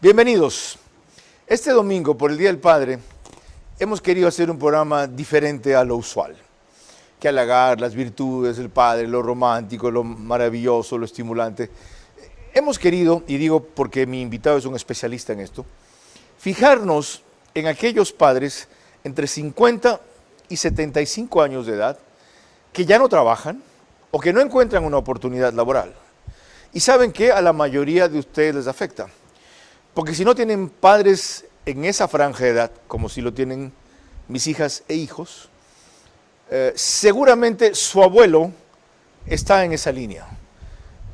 Bienvenidos. Este domingo, por el Día del Padre, hemos querido hacer un programa diferente a lo usual, que halagar las virtudes del padre, lo romántico, lo maravilloso, lo estimulante. Hemos querido, y digo porque mi invitado es un especialista en esto, fijarnos en aquellos padres entre 50 y 75 años de edad que ya no trabajan o que no encuentran una oportunidad laboral. Y saben que a la mayoría de ustedes les afecta. Porque si no tienen padres en esa franja de edad, como si lo tienen mis hijas e hijos, seguramente su abuelo está en esa línea.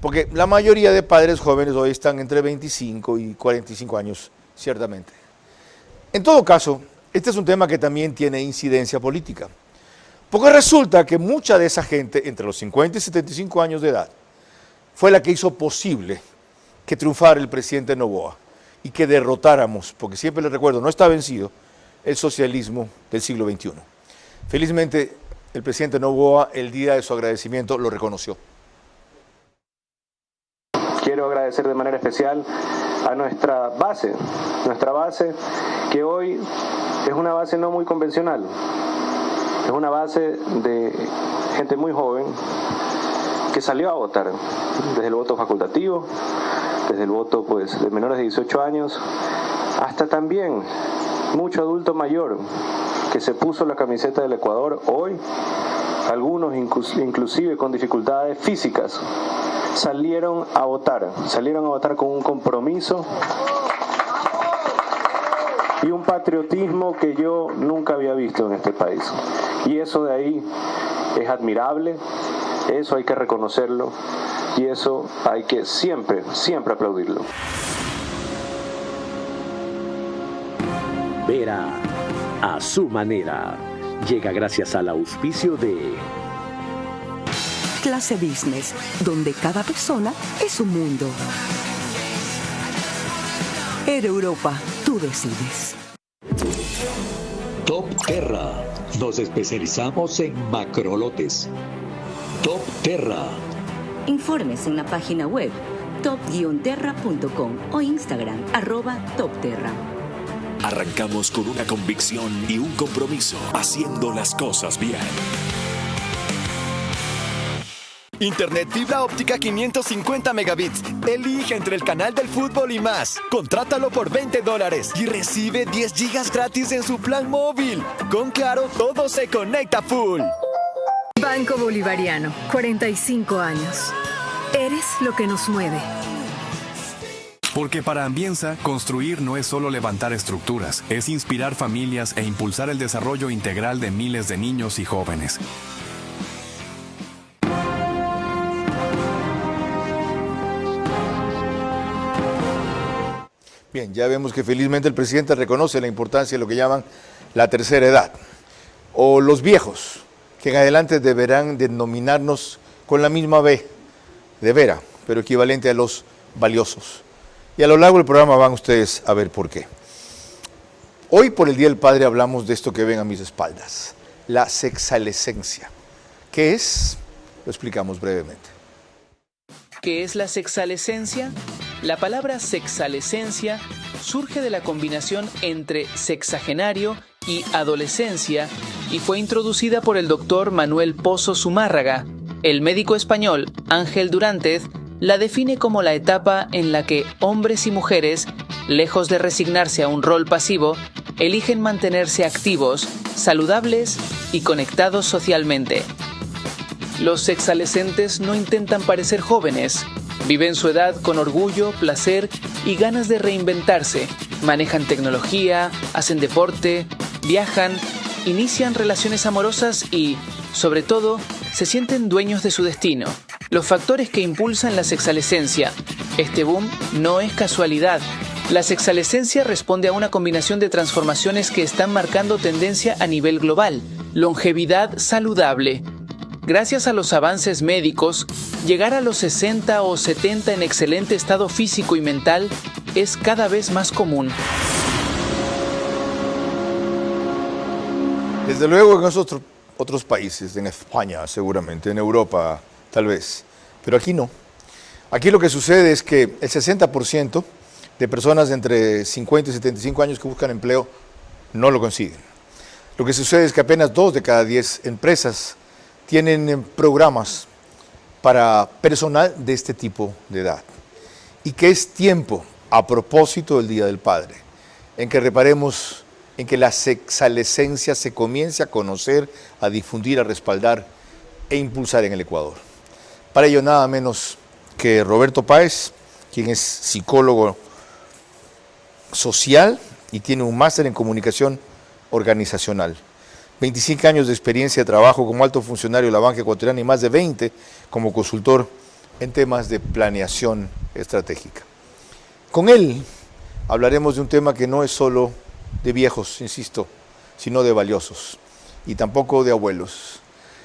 Porque la mayoría de padres jóvenes hoy están entre 25 y 45 años, ciertamente. En todo caso, este es un tema que también tiene incidencia política. Porque resulta que mucha de esa gente, entre los 50 y 75 años de edad, fue la que hizo posible que triunfara el presidente Noboa y que derrotáramos, porque siempre les recuerdo, no está vencido, el socialismo del siglo XXI. Felizmente, el presidente Noboa, el día de su agradecimiento, lo reconoció. Quiero agradecer de manera especial a nuestra base que hoy es una base no muy convencional, es una base de gente muy joven que salió a votar, desde el voto facultativo, desde el voto de menores de 18 años, hasta también mucho adulto mayor que se puso la camiseta del Ecuador hoy, algunos inclusive con dificultades físicas, salieron a votar con un compromiso y un patriotismo que yo nunca había visto en este país. Y eso de ahí es admirable, eso hay que reconocerlo y eso hay que siempre aplaudirlo. Vera a su manera llega gracias al auspicio de Clase Business, donde cada persona es un mundo. Air Europa, tú decides. Top Terra, nos especializamos en macrolotes. Top Terra. Informes en la página web top-terra.com o Instagram @topterra. Arrancamos con una convicción y un compromiso, haciendo las cosas bien. Internet fibra óptica 550 megabits. Elige entre el canal del fútbol y más. Contrátalo por $20 y recibe 10 gigas gratis en su plan móvil. Con Claro, todo se conecta full. Banco Bolivariano, 45 años. Eres lo que nos mueve. Porque para Ambienza, construir no es solo levantar estructuras, es inspirar familias e impulsar el desarrollo integral de miles de niños y jóvenes. Bien, ya vemos que felizmente el presidente reconoce la importancia de lo que llaman la tercera edad, o los viejos, que en adelante deberán denominarnos con la misma B, de Vera, pero equivalente a los valiosos. Y a lo largo del programa van ustedes a ver por qué. Hoy, por el Día del Padre, hablamos de esto que ven a mis espaldas, la sexalescencia. ¿Qué es? Lo explicamos brevemente. ¿Qué es la sexalescencia? La palabra sexalescencia surge de la combinación entre sexagenario y adolescencia y fue introducida por el doctor Manuel Pozo Zumárraga. El médico español Ángel Durantez la define como la etapa en la que hombres y mujeres, lejos de resignarse a un rol pasivo, eligen mantenerse activos, saludables y conectados socialmente. Los sexalescentes no intentan parecer jóvenes. Viven su edad con orgullo, placer y ganas de reinventarse. Manejan tecnología, hacen deporte, viajan, inician relaciones amorosas y, sobre todo, se sienten dueños de su destino. Los factores que impulsan la sexalescencia. Este boom no es casualidad. La sexalescencia responde a una combinación de transformaciones que están marcando tendencia a nivel global. Longevidad saludable. Gracias a los avances médicos, llegar a los 60 o 70 en excelente estado físico y mental es cada vez más común. Desde luego en esos otros países, en España seguramente, en Europa tal vez, pero aquí no. Aquí lo que sucede es que el 60% de personas entre 50 y 75 años que buscan empleo no lo consiguen. Lo que sucede es que apenas 2 de cada 10 empresas tienen programas para personal de este tipo de edad. Y que es tiempo, a propósito del Día del Padre, en que reparemos en que la sexalescencia se comience a conocer, a difundir, a respaldar e impulsar en el Ecuador. Para ello nada menos que Roberto Páez, quien es psicólogo social y tiene un máster en comunicación organizacional. 25 años de experiencia de trabajo como alto funcionario de la banca ecuatoriana y más de 20 como consultor en temas de planeación estratégica. Con él hablaremos de un tema que no es solo de viejos, insisto, sino de valiosos, y tampoco de abuelos,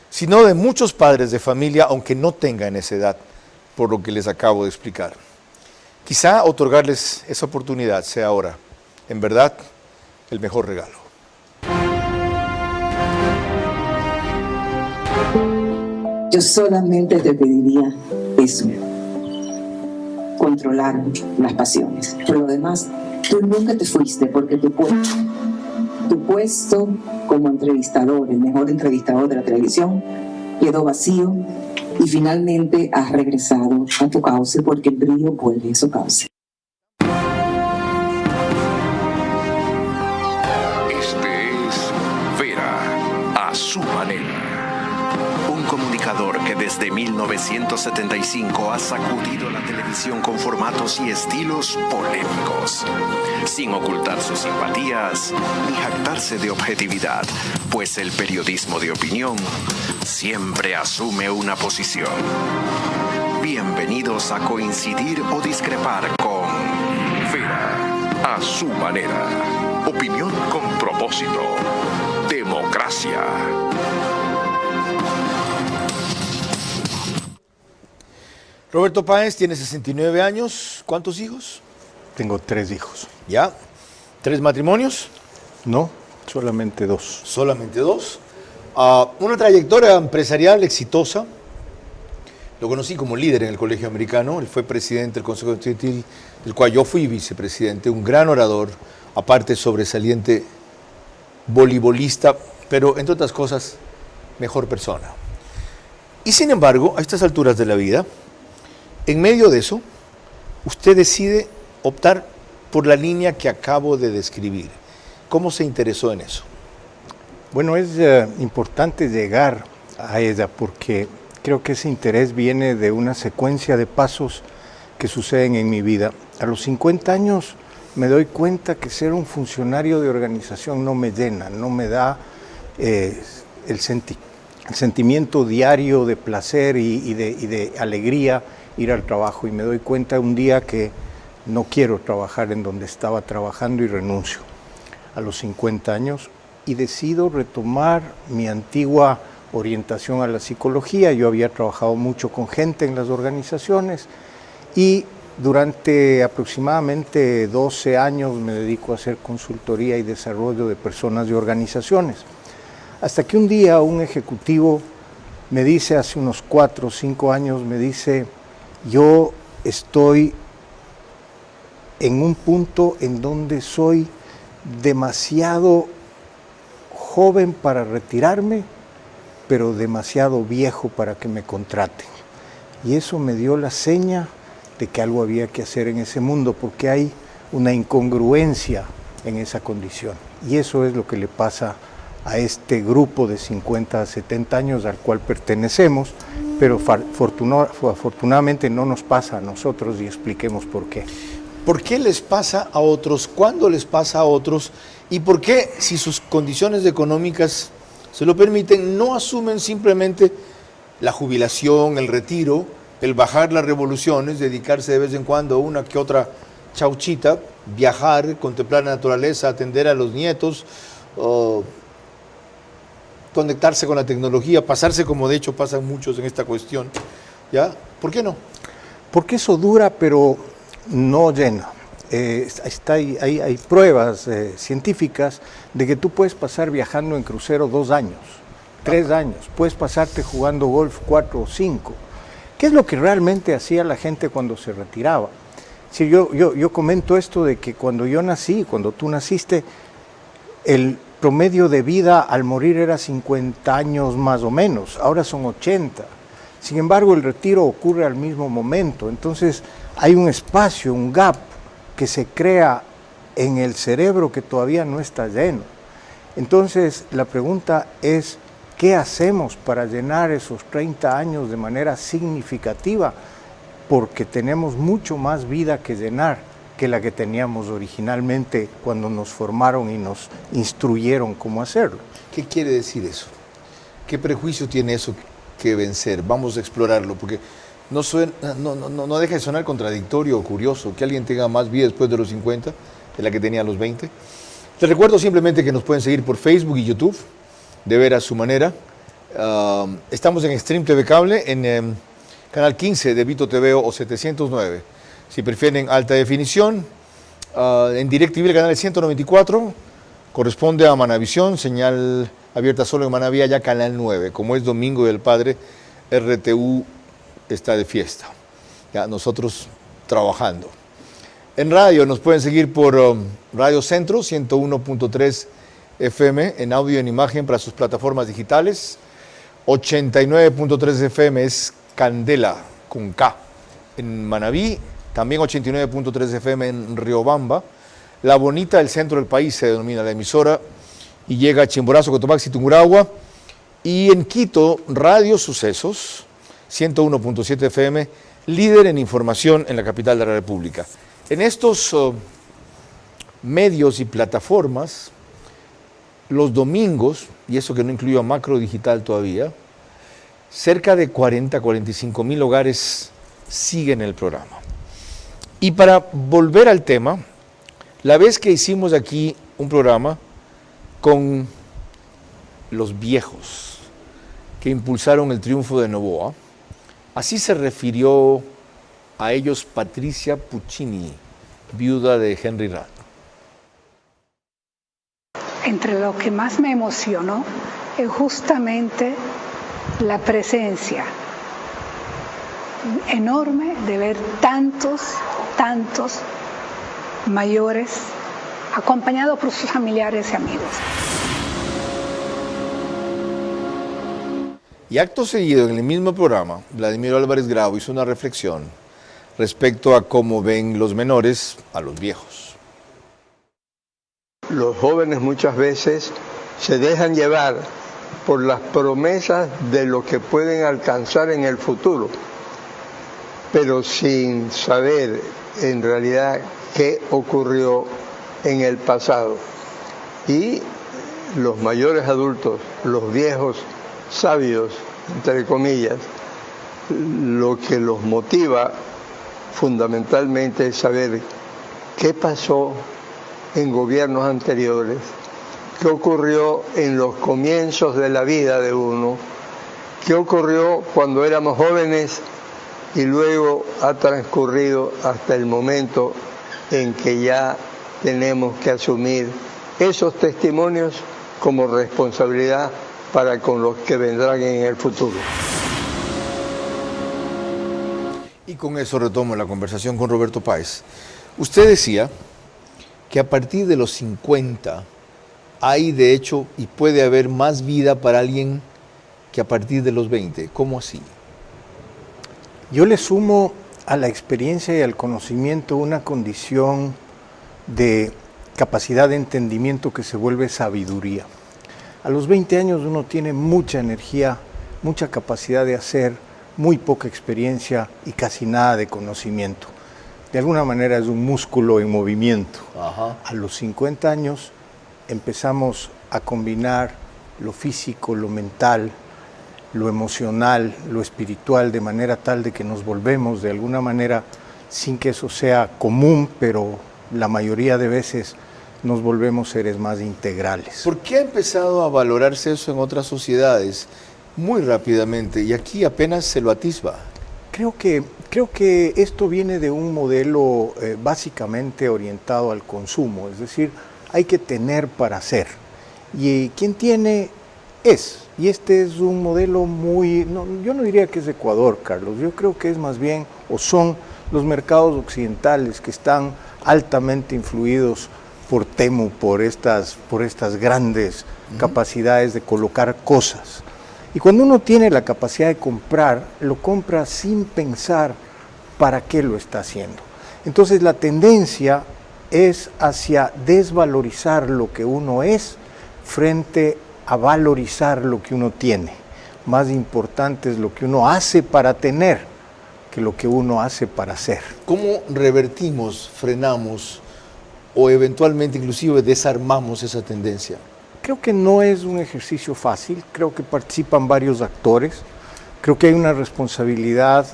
sino de muchos padres de familia, aunque no tengan esa edad, por lo que les acabo de explicar. Quizá otorgarles esa oportunidad sea ahora, en verdad, el mejor regalo. Yo solamente te pediría eso, controlar las pasiones. Por lo demás, tú nunca te fuiste porque tu puesto como entrevistador, el mejor entrevistador de la televisión, quedó vacío y finalmente has regresado a tu cauce porque el brillo vuelve a su cauce. Este es Vera, a su manera. Un comunicador que desde 1975 ha sacudido la televisión con formatos y estilos polémicos, sin ocultar sus simpatías ni jactarse de objetividad, pues el periodismo de opinión siempre asume una posición. Bienvenidos a coincidir o discrepar con Vera, a su manera. Opinión con propósito. Democracia. Roberto Páez tiene 69 años. ¿Cuántos hijos? Tengo 3 hijos. ¿Ya? ¿3 matrimonios? No, solamente 2. Solamente 2. Una trayectoria empresarial exitosa. Lo conocí como líder en el Colegio Americano. Él fue presidente del Consejo Estudiantil, del cual yo fui vicepresidente. Un gran orador, aparte sobresaliente voleibolista, pero entre otras cosas, mejor persona. Y sin embargo, a estas alturas de la vida, en medio de eso, usted decide optar por la línea que acabo de describir. ¿Cómo se interesó en eso? Bueno, es importante llegar a ella porque creo que ese interés viene de una secuencia de pasos que suceden en mi vida. A los 50 años me doy cuenta que ser un funcionario de organización no me llena, no me da el sentimiento diario de placer y de alegría ir al trabajo. Y me doy cuenta un día que no quiero trabajar en donde estaba trabajando y renuncio a los 50 años y decido retomar mi antigua orientación a la psicología. Yo había trabajado mucho con gente en las organizaciones y durante aproximadamente 12 años me dedico a hacer consultoría y desarrollo de personas y organizaciones. Hasta que un día un ejecutivo me dice, hace unos 4 o 5 años, me dice, yo estoy en un punto en donde soy demasiado joven para retirarme, pero demasiado viejo para que me contraten. Y eso me dio la seña de que algo había que hacer en ese mundo, porque hay una incongruencia en esa condición. Y eso es lo que le pasa a este grupo de 50 a 70 años al cual pertenecemos, pero afortunadamente no nos pasa a nosotros y expliquemos por qué. ¿Por qué les pasa a otros? ¿Cuándo les pasa a otros? ¿Y por qué, si sus condiciones económicas se lo permiten, no asumen simplemente la jubilación, el retiro, el bajar las revoluciones, dedicarse de vez en cuando a una que otra chauchita, viajar, contemplar la naturaleza, atender a los nietos, conectarse con la tecnología, pasarse como de hecho pasan muchos en esta cuestión? ¿Ya? ¿Por qué no? Porque eso dura, pero no llena. Hay pruebas científicas de que tú puedes pasar viajando en crucero 2 años, 3 años, puedes pasarte jugando golf 4 o 5. ¿Qué es lo que realmente hacía la gente cuando se retiraba? Si yo comento esto de que cuando yo nací, cuando tú naciste, el promedio de vida al morir era 50 años más o menos, ahora son 80. Sin embargo, el retiro ocurre al mismo momento, entonces hay un espacio, un gap que se crea en el cerebro que todavía no está lleno. Entonces, la pregunta es, ¿qué hacemos para llenar esos 30 años de manera significativa? Porque tenemos mucho más vida que llenar que la que teníamos originalmente cuando nos formaron y nos instruyeron cómo hacerlo. ¿Qué quiere decir eso? ¿Qué prejuicio tiene eso que vencer? Vamos a explorarlo, porque no deja de sonar contradictorio o curioso que alguien tenga más vida después de los 50 de la que tenía a los 20. Les recuerdo simplemente que nos pueden seguir por Facebook y YouTube, de ver a su manera. Estamos en Stream TV Cable, en Canal 15 de Vito TV o 709. Si prefieren alta definición, en DirecTV el canal 194, corresponde a Manavisión, señal abierta solo en Manaví, ya Canal 9. Como es Domingo del Padre, RTU está de fiesta. Ya nosotros trabajando. En radio nos pueden seguir por Radio Centro, 101.3 FM, en audio y en imagen para sus plataformas digitales. 89.3 FM es Candela, con K, en Manaví. También 89.3 FM en Riobamba. La Bonita del centro del país se denomina la emisora y llega a Chimborazo, Cotopaxi, Tungurahua. Y en Quito, Radio Sucesos, 101.7 FM, líder en información en la capital de la República. En estos medios y plataformas, los domingos, y eso que no incluyo a Macro Digital todavía, cerca de 45 mil hogares siguen el programa. Y para volver al tema, la vez que hicimos aquí un programa con los viejos que impulsaron el triunfo de Noboa, así se refirió a ellos Patricia Puccini, viuda de Henry Rato. Entre lo que más me emocionó es justamente la presencia enorme de ver tantos mayores acompañados por sus familiares y amigos. Y acto seguido, en el mismo programa, Vladimir Álvarez Grau hizo una reflexión respecto a cómo ven los menores a los viejos. Los jóvenes muchas veces se dejan llevar por las promesas de lo que pueden alcanzar en el futuro, pero sin saber en realidad qué ocurrió en el pasado. Y los mayores adultos, los viejos sabios, entre comillas, lo que los motiva fundamentalmente es saber qué pasó en gobiernos anteriores, qué ocurrió en los comienzos de la vida de uno, qué ocurrió cuando éramos jóvenes y luego ha transcurrido hasta el momento en que ya tenemos que asumir esos testimonios como responsabilidad para con los que vendrán en el futuro. Y con eso retomo la conversación con Roberto Páez. Usted decía que a partir de los 50 hay de hecho y puede haber más vida para alguien que a partir de los 20. ¿Cómo así? Yo le sumo a la experiencia y al conocimiento una condición de capacidad de entendimiento que se vuelve sabiduría. A los 20 años uno tiene mucha energía, mucha capacidad de hacer, muy poca experiencia y casi nada de conocimiento. De alguna manera es un músculo en movimiento. Ajá. A los 50 años empezamos a combinar lo físico, lo mental, lo emocional, lo espiritual, de manera tal de que nos volvemos de alguna manera, sin que eso sea común, pero la mayoría de veces nos volvemos seres más integrales. ¿Por qué ha empezado a valorarse eso en otras sociedades muy rápidamente y aquí apenas se lo atisba? Creo que esto viene de un modelo básicamente orientado al consumo, es decir, hay que tener para hacer. Y quien tiene es. Y este es un modelo muy, yo no diría que es de Ecuador, Carlos, yo creo que es más bien, o son los mercados occidentales que están altamente influidos por Temu, por estas grandes capacidades de colocar cosas. Y cuando uno tiene la capacidad de comprar, lo compra sin pensar para qué lo está haciendo. Entonces la tendencia es hacia desvalorizar lo que uno es frente a valorizar lo que uno tiene. Más importante es lo que uno hace para tener que lo que uno hace para ser. ¿Cómo revertimos, frenamos o eventualmente inclusive desarmamos esa tendencia? Creo que no es un ejercicio fácil, creo que participan varios actores, creo que hay una responsabilidad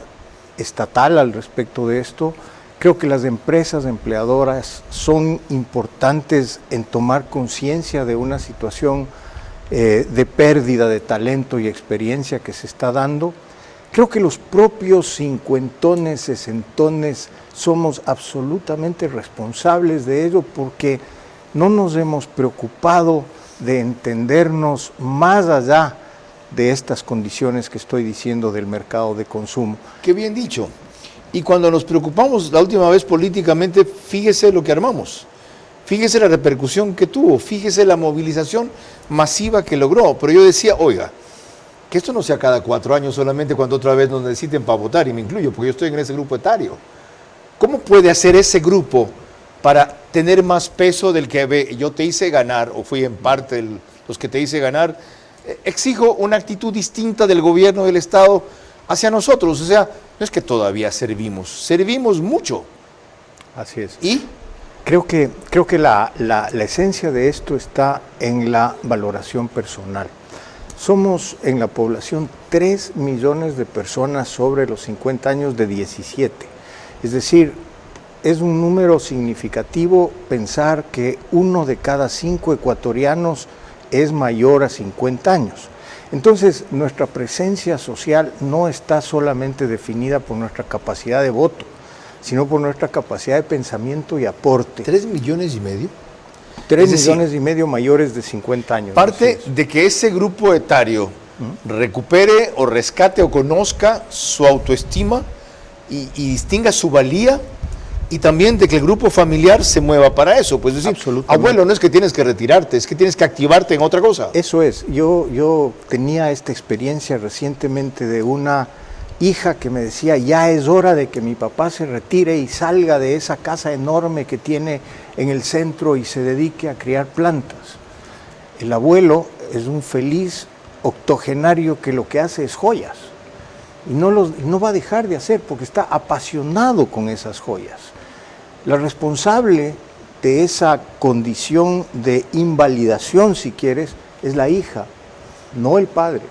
estatal al respecto de esto, creo que las empresas empleadoras son importantes en tomar conciencia de una situación de pérdida de talento y experiencia que se está dando. Creo que los propios cincuentones, sesentones somos absolutamente responsables de ello porque no nos hemos preocupado de entendernos más allá de estas condiciones que estoy diciendo del mercado de consumo. Qué bien dicho. Y cuando nos preocupamos la última vez políticamente, fíjese lo que armamos. Fíjese la repercusión que tuvo, fíjese la movilización masiva que logró. Pero yo decía, oiga, que esto no sea cada 4 años solamente cuando otra vez nos necesiten para votar, y me incluyo, porque yo estoy en ese grupo etario. ¿Cómo puede hacer ese grupo para tener más peso del que yo te hice ganar, o fui en parte de los que te hice ganar? Exijo una actitud distinta del gobierno del Estado hacia nosotros. O sea, no es que todavía servimos mucho. Así es. ¿Y? Creo que la esencia de esto está en la valoración personal. Somos en la población 3 millones de personas sobre los 50 años de 17. Es decir, es un número significativo pensar que 1 de cada 5 ecuatorianos es mayor a 50 años. Entonces, nuestra presencia social no está solamente definida por nuestra capacidad de voto, sino por nuestra capacidad de pensamiento y aporte. ¿3,5 millones? 3 millones y medio mayores de 50 años. Parte de que ese grupo etario recupere o rescate o conozca su autoestima y distinga su valía, y también de que el grupo familiar se mueva para eso. Pues decir, abuelo, no es que tienes que retirarte, es que tienes que activarte en otra cosa. Eso es. Yo tenía esta experiencia recientemente de una hija que me decía, ya es hora de que mi papá se retire y salga de esa casa enorme que tiene en el centro y se dedique a criar plantas. El abuelo es un feliz octogenario que lo que hace es joyas y no va a dejar de hacer porque está apasionado con esas joyas. La responsable de esa condición de invalidación, si quieres, es la hija, no el padre.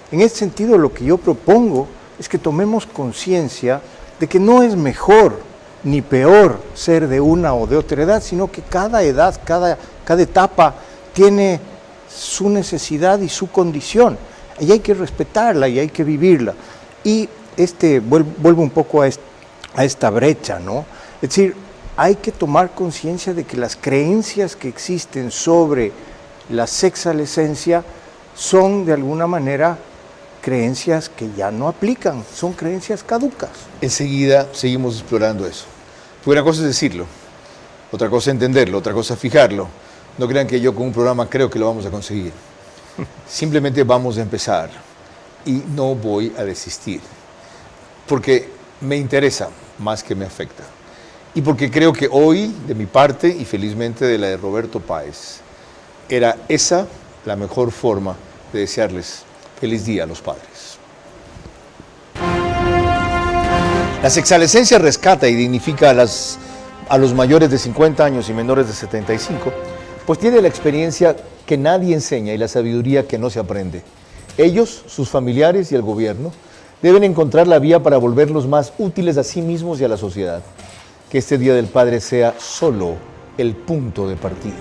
En este sentido, lo que yo propongo es que tomemos conciencia de que no es mejor ni peor ser de una o de otra edad, sino que cada edad, cada etapa tiene su necesidad y su condición, y hay que respetarla y hay que vivirla. Y vuelvo un poco a esta brecha, ¿no? Es decir, hay que tomar conciencia de que las creencias que existen sobre la sexalescencia son de alguna manera creencias que ya no aplican, son creencias caducas. Enseguida seguimos explorando eso. Porque una cosa es decirlo, otra cosa es entenderlo, otra cosa es fijarlo. No crean que yo con un programa creo que lo vamos a conseguir. Simplemente vamos a empezar y no voy a desistir. Porque me interesa más que me afecta. Y porque creo que hoy, de mi parte, y felizmente de la de Roberto Páez, era esa la mejor forma de desearles feliz día a los padres. La sexalescencia rescata y dignifica a los mayores de 50 años y menores de 75, pues tiene la experiencia que nadie enseña y la sabiduría que no se aprende. Ellos, sus familiares y el gobierno deben encontrar la vía para volverlos más útiles a sí mismos y a la sociedad. Que este Día del Padre sea solo el punto de partida.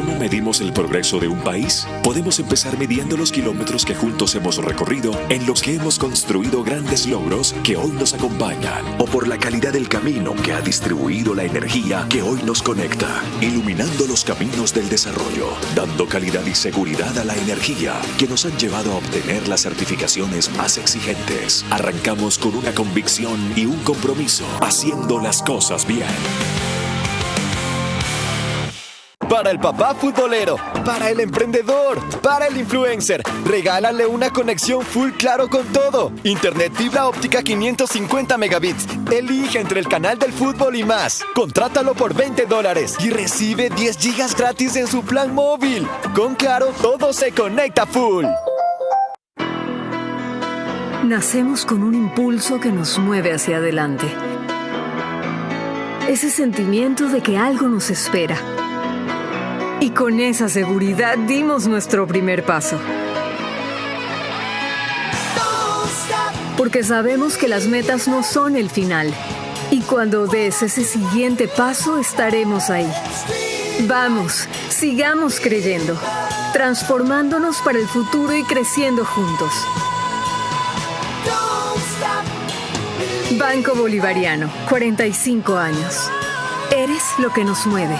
¿Cómo medimos el progreso de un país? Podemos empezar midiendo los kilómetros que juntos hemos recorrido, en los que hemos construido grandes logros que hoy nos acompañan, o por la calidad del camino que ha distribuido la energía que hoy nos conecta, iluminando los caminos del desarrollo, dando calidad y seguridad a la energía que nos han llevado a obtener las certificaciones más exigentes. Arrancamos con una convicción y un compromiso, haciendo las cosas bien. Para el papá futbolero, para el emprendedor, para el influencer, regálale una conexión full claro con todo. Internet fibra óptica 550 megabits. Elige entre el canal del fútbol y más. Contrátalo por $20 y recibe 10 gigas gratis en su plan móvil. Con Claro, todo se conecta full. Nacemos con un impulso que nos mueve hacia adelante. Ese sentimiento de que algo nos espera. Y con esa seguridad dimos nuestro primer paso. Porque sabemos que las metas no son el final. Y cuando des ese siguiente paso, estaremos ahí. Vamos, sigamos creyendo, transformándonos para el futuro y creciendo juntos. Banco Bolivariano, 45 años. Eres lo que nos mueve.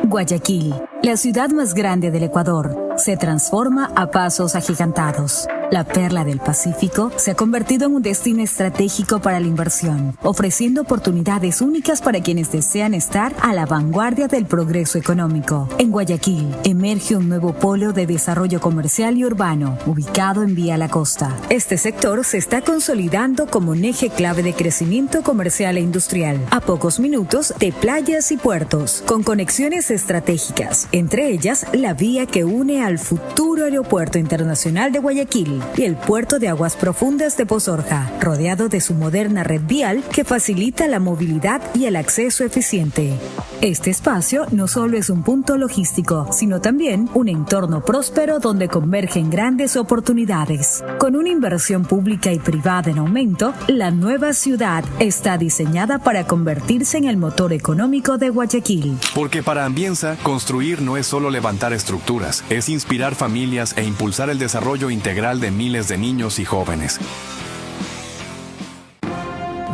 Guayaquil, la ciudad más grande del Ecuador, se transforma a pasos agigantados. La perla del Pacífico se ha convertido en un destino estratégico para la inversión, ofreciendo oportunidades únicas para quienes desean estar a la vanguardia del progreso económico. En Guayaquil, emerge un nuevo polo de desarrollo comercial y urbano, ubicado en Vía La Costa. Este sector se está consolidando como un eje clave de crecimiento comercial e industrial, a pocos minutos de playas y puertos, con conexiones estratégicas, entre ellas la vía que une al futuro Aeropuerto Internacional de Guayaquil y el puerto de aguas profundas de Pozorja, rodeado de su moderna red vial que facilita la movilidad y el acceso eficiente. Este espacio no solo es un punto logístico, sino también un entorno próspero donde convergen grandes oportunidades. Con una inversión pública y privada en aumento, la nueva ciudad está diseñada para convertirse en el motor económico de Guayaquil. Porque para Ambienza, construir no es solo levantar estructuras, es inspirar familias e impulsar el desarrollo integral de miles de niños y jóvenes.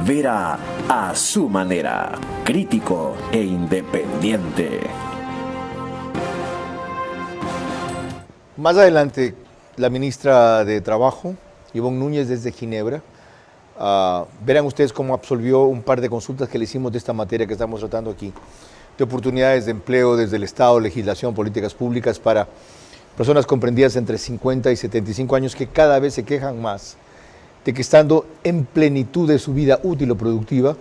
Vera a su manera, crítico e independiente. Más adelante, la ministra de Trabajo, Ivonne Núñez, desde Ginebra, verán ustedes cómo absolvió un par de consultas que le hicimos de esta materia que estamos tratando aquí, de oportunidades de empleo desde el Estado, legislación, políticas públicas para personas comprendidas entre 50 y 75 años que cada vez se quejan más de que estando en plenitud de su vida útil o productiva,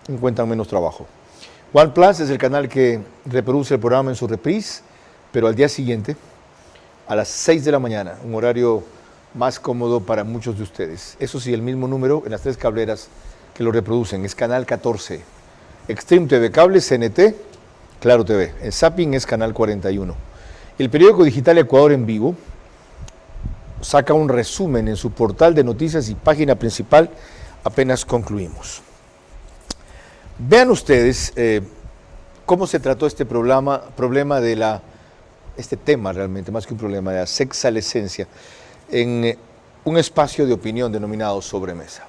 encuentran menos trabajo. OnePlus es el canal que reproduce el programa en su reprise, pero al día siguiente, a las 6 de la mañana, un horario más cómodo para muchos de ustedes. Eso sí, el mismo número en las 3 cableras que lo reproducen, es canal 14. Extreme TV Cable, CNT, Claro TV. El Zapping es canal 41. El periódico digital Ecuador en Vivo saca un resumen en su portal de noticias y página principal. Apenas concluimos. Vean ustedes cómo se trató este problema de este tema realmente, más que un problema, de la sexalescencia, en un espacio de opinión denominado Sobremesa.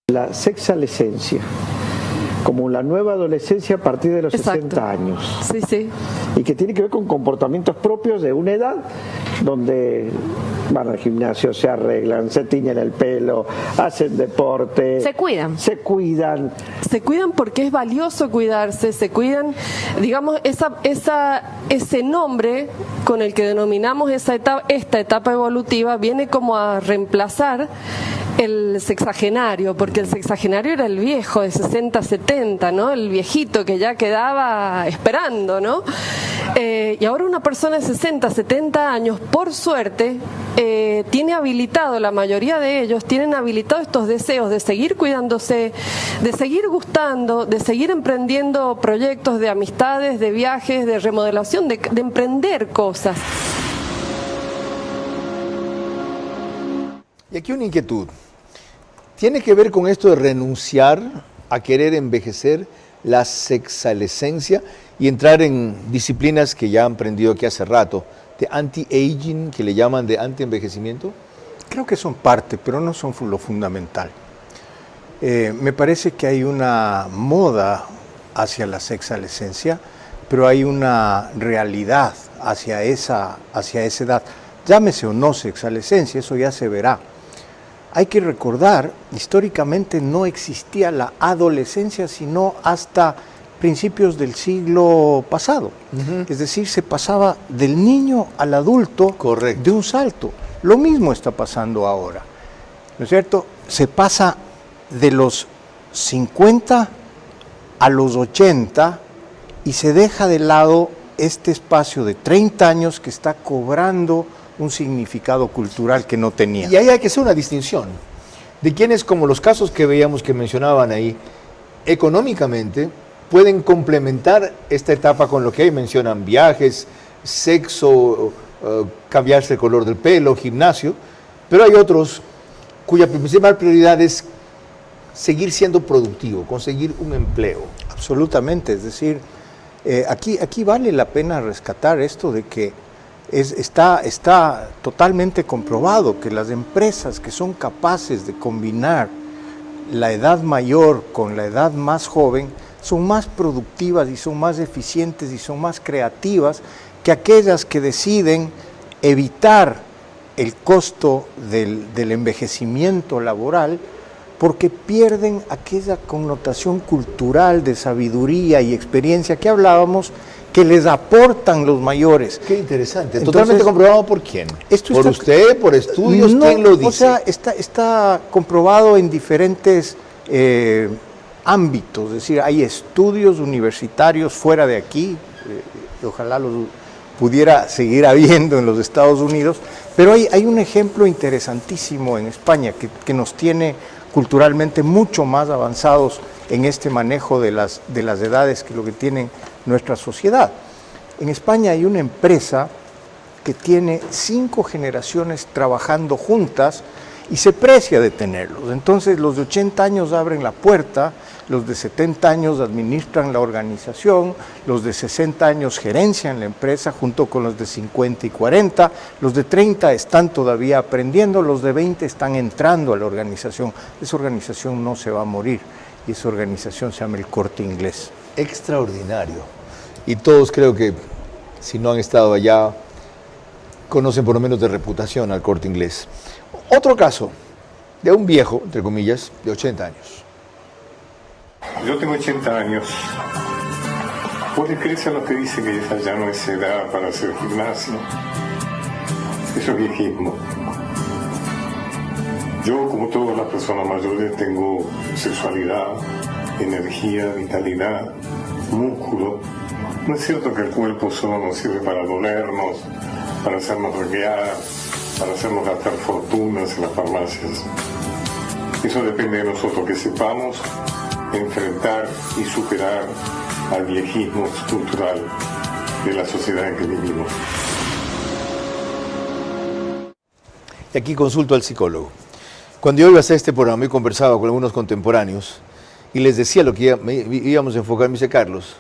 La sexalescencia, como la nueva adolescencia a partir de los 60 años. Sí, sí. Y que tiene que ver con comportamientos propios de una edad donde van al gimnasio, se arreglan, se tiñen el pelo, hacen deporte. Se cuidan. Se cuidan. Se cuidan porque es valioso cuidarse, se cuidan, digamos, ese nombre con el que denominamos esta etapa evolutiva viene como a reemplazar el sexagenario, porque el sexagenario era el viejo de 60, 70, ¿no? El viejito que ya quedaba esperando, ¿no? Y ahora una persona de 60, 70 años, por suerte, tiene habilitado, la mayoría de ellos tienen habilitado estos deseos de seguir cuidándose, de seguir gustando, de seguir emprendiendo proyectos de amistades, de viajes, de remodelación, de emprender cosas. Y aquí una inquietud. ¿Tiene que ver con esto de renunciar a querer envejecer la sexalescencia y entrar en disciplinas que ya han aprendido aquí hace rato, de anti-aging, que le llaman de anti-envejecimiento? Creo que son parte, pero no son lo fundamental. Me parece que hay una moda hacia la sexalescencia, pero hay una realidad hacia esa edad. Llámese o no sexalescencia, eso ya se verá. Hay que recordar, históricamente no existía la adolescencia sino hasta principios del siglo pasado. Es decir, se pasaba del niño al adulto de un salto. Lo mismo está pasando ahora, ¿no es cierto? Se pasa de los 50 a los 80 y se deja de lado este espacio de 30 años que está cobrando un significado cultural que no tenía. Y ahí hay que hacer una distinción de quienes, como los casos que veíamos que mencionaban ahí, económicamente pueden complementar esta etapa con lo que ahí mencionan: viajes, sexo, cambiarse el color del pelo, gimnasio, pero hay otros cuya principal prioridad es seguir siendo productivo, conseguir un empleo. Absolutamente, es decir, aquí vale la pena rescatar esto de que está totalmente comprobado que las empresas que son capaces de combinar la edad mayor con la edad más joven son más productivas y son más eficientes y son más creativas que aquellas que deciden evitar el costo del envejecimiento laboral porque pierden aquella connotación cultural de sabiduría y experiencia que hablábamos, que les aportan los mayores. Qué interesante. ¿Totalmente comprobado por quién? ¿Por usted? ¿Por estudios? No, ¿quién lo dice? O sea, está comprobado en diferentes ámbitos, es decir, hay estudios universitarios fuera de aquí, ojalá los pudiera seguir habiendo en los Estados Unidos, pero hay un ejemplo interesantísimo en España que nos tiene culturalmente mucho más avanzados en este manejo de las edades que lo que tiene nuestra sociedad. En España hay una empresa que tiene 5 generaciones trabajando juntas y se precia de tenerlos. Entonces los de 80 años abren la puerta, los de 70 años administran la organización, los de 60 años gerencian la empresa junto con los de 50 y 40, los de 30 están todavía aprendiendo, los de 20 están entrando a la organización. Esa organización no se va a morir y esa organización se llama el Corte Inglés. Extraordinario. Y todos creo que, si no han estado allá, conocen por lo menos de reputación al Corte Inglés. Otro caso de un viejo, entre comillas, de 80 años. Yo tengo 80 años. ¿Puede creerse a lo que dice que esa ya no es edad para hacer gimnasio? Eso es viejismo. Yo, como todas las personas mayores, tengo sexualidad, energía, vitalidad, músculo. No es cierto que el cuerpo solo nos sirve para dolernos, para hacernos reguear, para hacernos gastar fortunas en las farmacias. Eso depende de nosotros, que sepamos enfrentar y superar al viejismo estructural de la sociedad en que vivimos. Y aquí consulto al psicólogo. Cuando yo iba a hacer este programa y conversaba con algunos contemporáneos y les decía lo que íbamos a enfocar, me dice: Carlos,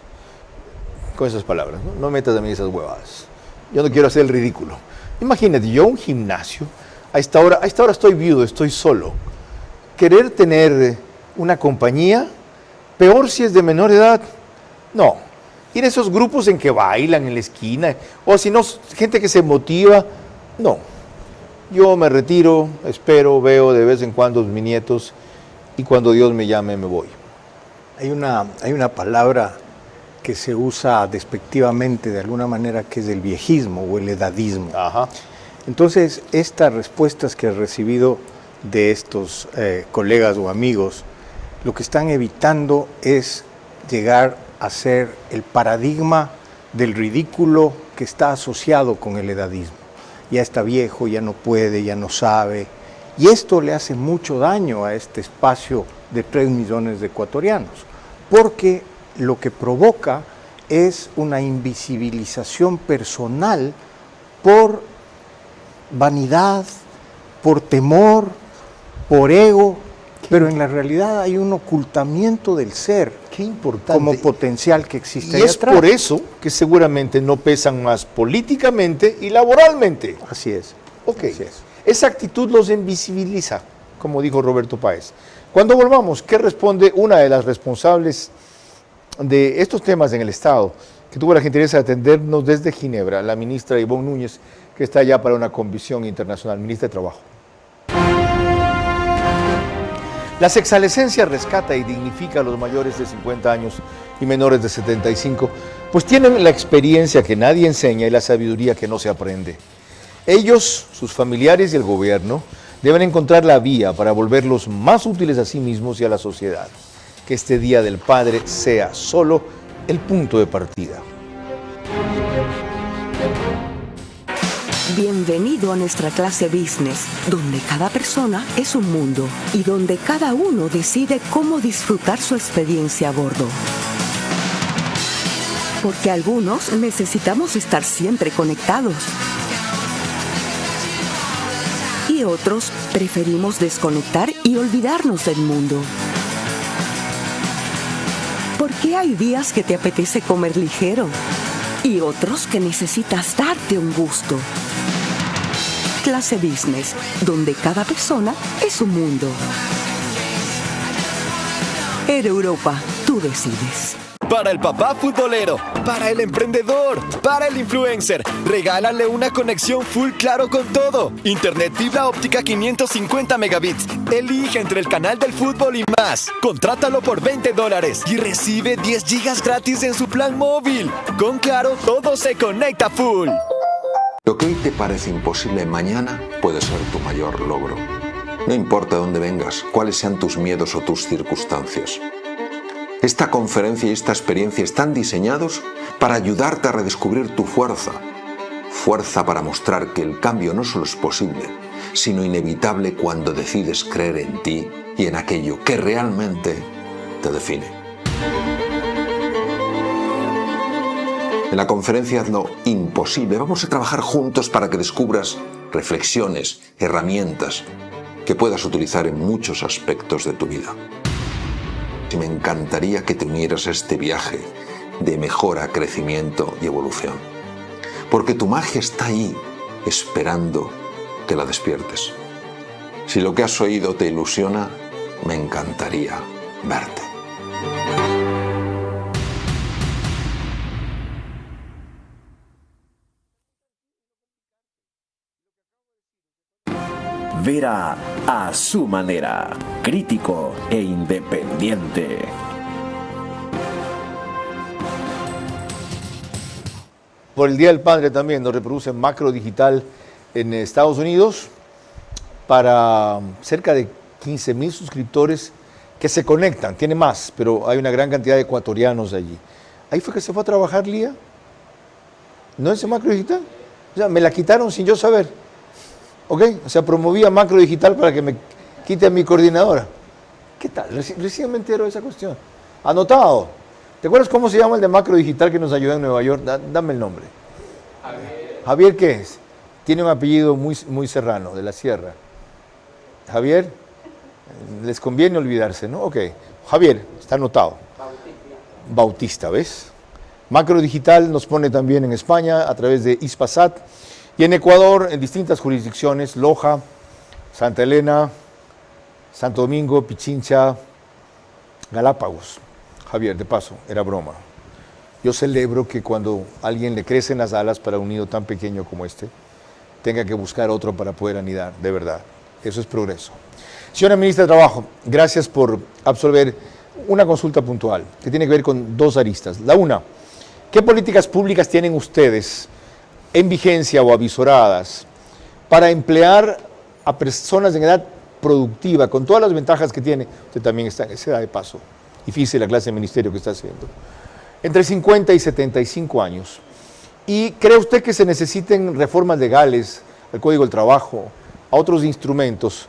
con esas palabras, no metas a mí esas huevadas. Yo no quiero hacer el ridículo. Imagínate, yo un gimnasio, a esta hora estoy viudo, estoy solo. Querer tener una compañía, peor si es de menor edad, no. Ir a esos grupos en que bailan en la esquina, o si no, gente que se motiva, no. Yo me retiro, espero, veo de vez en cuando a mis nietos y cuando Dios me llame me voy. Hay una palabra que se usa despectivamente de alguna manera, que es el viejismo o el edadismo. Ajá. Entonces, estas respuestas que he recibido de estos colegas o amigos, lo que están evitando es llegar a ser el paradigma del ridículo que está asociado con el edadismo. Ya está viejo, ya no puede, ya no sabe. Y esto le hace mucho daño a este espacio de 3 millones de ecuatorianos, porque lo que provoca es una invisibilización personal por vanidad, por temor, por ego, pero en la realidad hay un ocultamiento del ser. Qué importante. Como potencial que existe Y ahí es atrás. por eso que seguramente no pesan más políticamente y laboralmente. Así es. Ok. Así es. Esa actitud los invisibiliza, como dijo Roberto Páez. Cuando volvamos, ¿qué responde una de las responsables de estos temas en el Estado, que tuvo la gentileza de atendernos desde Ginebra, la ministra Ivonne Núñez, que está allá para una convención internacional, ministra de Trabajo? La sexalescencia rescata y dignifica a los mayores de 50 años y menores de 75, pues tienen la experiencia que nadie enseña y la sabiduría que no se aprende. Ellos, sus familiares y el gobierno deben encontrar la vía para volverlos más útiles a sí mismos y a la sociedad. Que este Día del Padre sea solo el punto de partida. Bienvenido a nuestra clase Business, donde cada persona es un mundo y donde cada uno decide cómo disfrutar su experiencia a bordo. Porque algunos necesitamos estar siempre conectados. Y otros preferimos desconectar y olvidarnos del mundo. Porque hay días que te apetece comer ligero y otros que necesitas darte un gusto. Clase Business, donde cada persona es un mundo. Air Europa, tú decides. Para el papá futbolero, para el emprendedor, para el influencer, regálale una conexión full claro con todo. Internet fibra óptica 550 megabits. Elige entre el canal del fútbol y más. Contrátalo por $20 y recibe 10 gigas gratis en su plan móvil. Con Claro, todo se conecta full. Lo que hoy te parece imposible, mañana puede ser tu mayor logro. No importa dónde vengas, cuáles sean tus miedos o tus circunstancias. Esta conferencia y esta experiencia están diseñados para ayudarte a redescubrir tu fuerza. Fuerza para mostrar que el cambio no solo es posible, sino inevitable cuando decides creer en ti y en aquello que realmente te define. En la conferencia Hazlo Imposible vamos a trabajar juntos para que descubras reflexiones, herramientas que puedas utilizar en muchos aspectos de tu vida. Y me encantaría que te unieras a este viaje de mejora, crecimiento y evolución. Porque tu magia está ahí, esperando que la despiertes. Si lo que has oído te ilusiona, me encantaría verte. Vera a su manera, crítico e independiente. Por el Día del Padre también nos reproduce Macro Digital en Estados Unidos para cerca de 15,000 suscriptores que se conectan. Tiene más, pero hay una gran cantidad de ecuatorianos allí. ¿Ahí fue que se fue a trabajar, Lía? ¿No es Macro Digital? O sea, me la quitaron sin yo saber. ¿Ok? O sea, promovía Macro Digital para que me quite a mi coordinadora. ¿Qué tal? Recién me entero de esa cuestión. Anotado. ¿Te acuerdas cómo se llama el de Macro Digital que nos ayuda en Nueva York? Dame el nombre. Javier, ¿qué es? Tiene un apellido muy serrano, de la sierra. Javier, les conviene olvidarse, ¿no? Ok. Javier, está anotado. Bautista, ¿ves? Macro Digital nos pone también en España a través de Hispasat. Y en Ecuador, en distintas jurisdicciones, Loja, Santa Elena, Santo Domingo, Pichincha, Galápagos. Javier, de paso, era broma. Yo celebro que cuando a alguien le crecen las alas para un nido tan pequeño como este, tenga que buscar otro para poder anidar, de verdad. Eso es progreso. Señora Ministra de Trabajo, gracias por absolver una consulta puntual que tiene que ver con dos aristas. La una, ¿qué políticas públicas tienen ustedes en vigencia o avisoradas para emplear a personas en edad productiva, con todas las ventajas que tiene? Usted también está en esa edad de paso, y fíjese la clase de ministerio que está haciendo, entre 50 y 75 años. ¿Y cree usted que se necesiten reformas legales al Código del Trabajo, a otros instrumentos,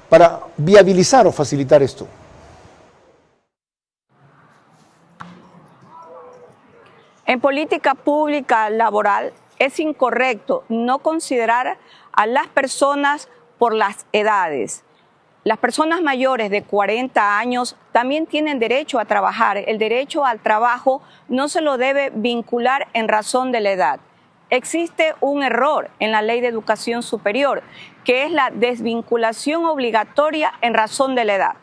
para viabilizar o facilitar esto? En política pública laboral es incorrecto no considerar a las personas por las edades. Las personas mayores de 40 años también tienen derecho a trabajar. El derecho al trabajo no se lo debe vincular en razón de la edad. Existe un error en la Ley de Educación Superior, que es la desvinculación obligatoria en razón de la edad.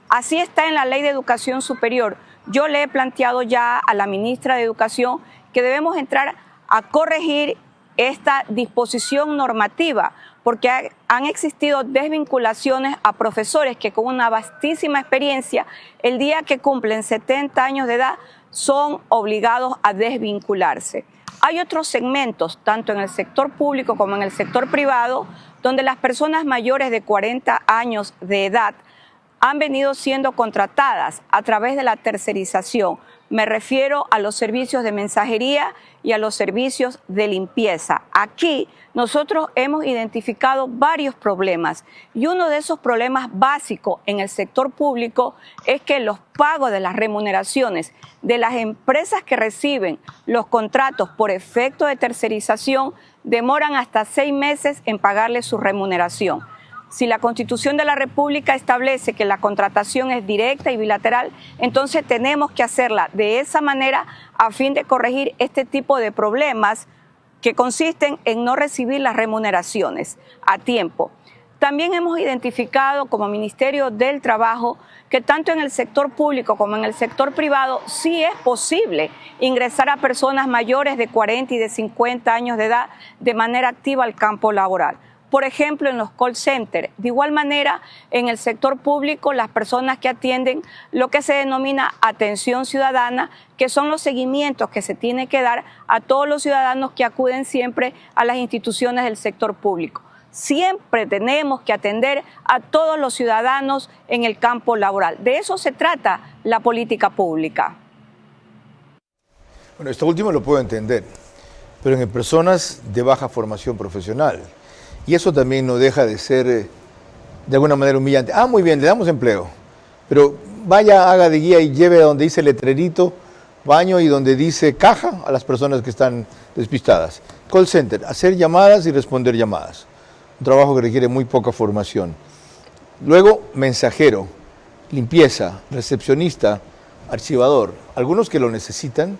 Así está en la Ley de Educación Superior. Yo le he planteado ya a la ministra de Educación que debemos entrar a corregir esta disposición normativa, porque han existido desvinculaciones a profesores que con una vastísima experiencia, el día que cumplen 70 años de edad, son obligados a desvincularse. Hay otros segmentos, tanto en el sector público como en el sector privado, donde las personas mayores de 40 años de edad han venido siendo contratadas a través de la tercerización. Me refiero a los servicios de mensajería y a los servicios de limpieza. Aquí nosotros hemos identificado varios problemas y uno de esos problemas básicos en el sector público es que los pagos de las remuneraciones de las empresas que reciben los contratos por efecto de tercerización demoran hasta 6 meses en pagarles su remuneración. Si la Constitución de la República establece que la contratación es directa y bilateral, entonces tenemos que hacerla de esa manera a fin de corregir este tipo de problemas que consisten en no recibir las remuneraciones a tiempo. También hemos identificado como Ministerio del Trabajo que tanto en el sector público como en el sector privado sí es posible ingresar a personas mayores de 40 y de 50 años de edad de manera activa al campo laboral. Por ejemplo, en los call centers. De igual manera, en el sector público, las personas que atienden lo que se denomina atención ciudadana, que son los seguimientos que se tiene que dar a todos los ciudadanos que acuden siempre a las instituciones del sector público. Siempre tenemos que atender a todos los ciudadanos en el campo laboral. De eso se trata la política pública. Bueno, esto último lo puedo entender, pero en personas de baja formación profesional. Y eso también no deja de ser, de alguna manera, humillante. Ah, muy bien, le damos empleo, pero vaya, haga de guía y lleve a donde dice letrerito, baño y donde dice caja a las personas que están despistadas. Call center, hacer llamadas y responder llamadas. Un trabajo que requiere muy poca formación. Luego, mensajero, limpieza, recepcionista, archivador. Algunos que lo necesitan,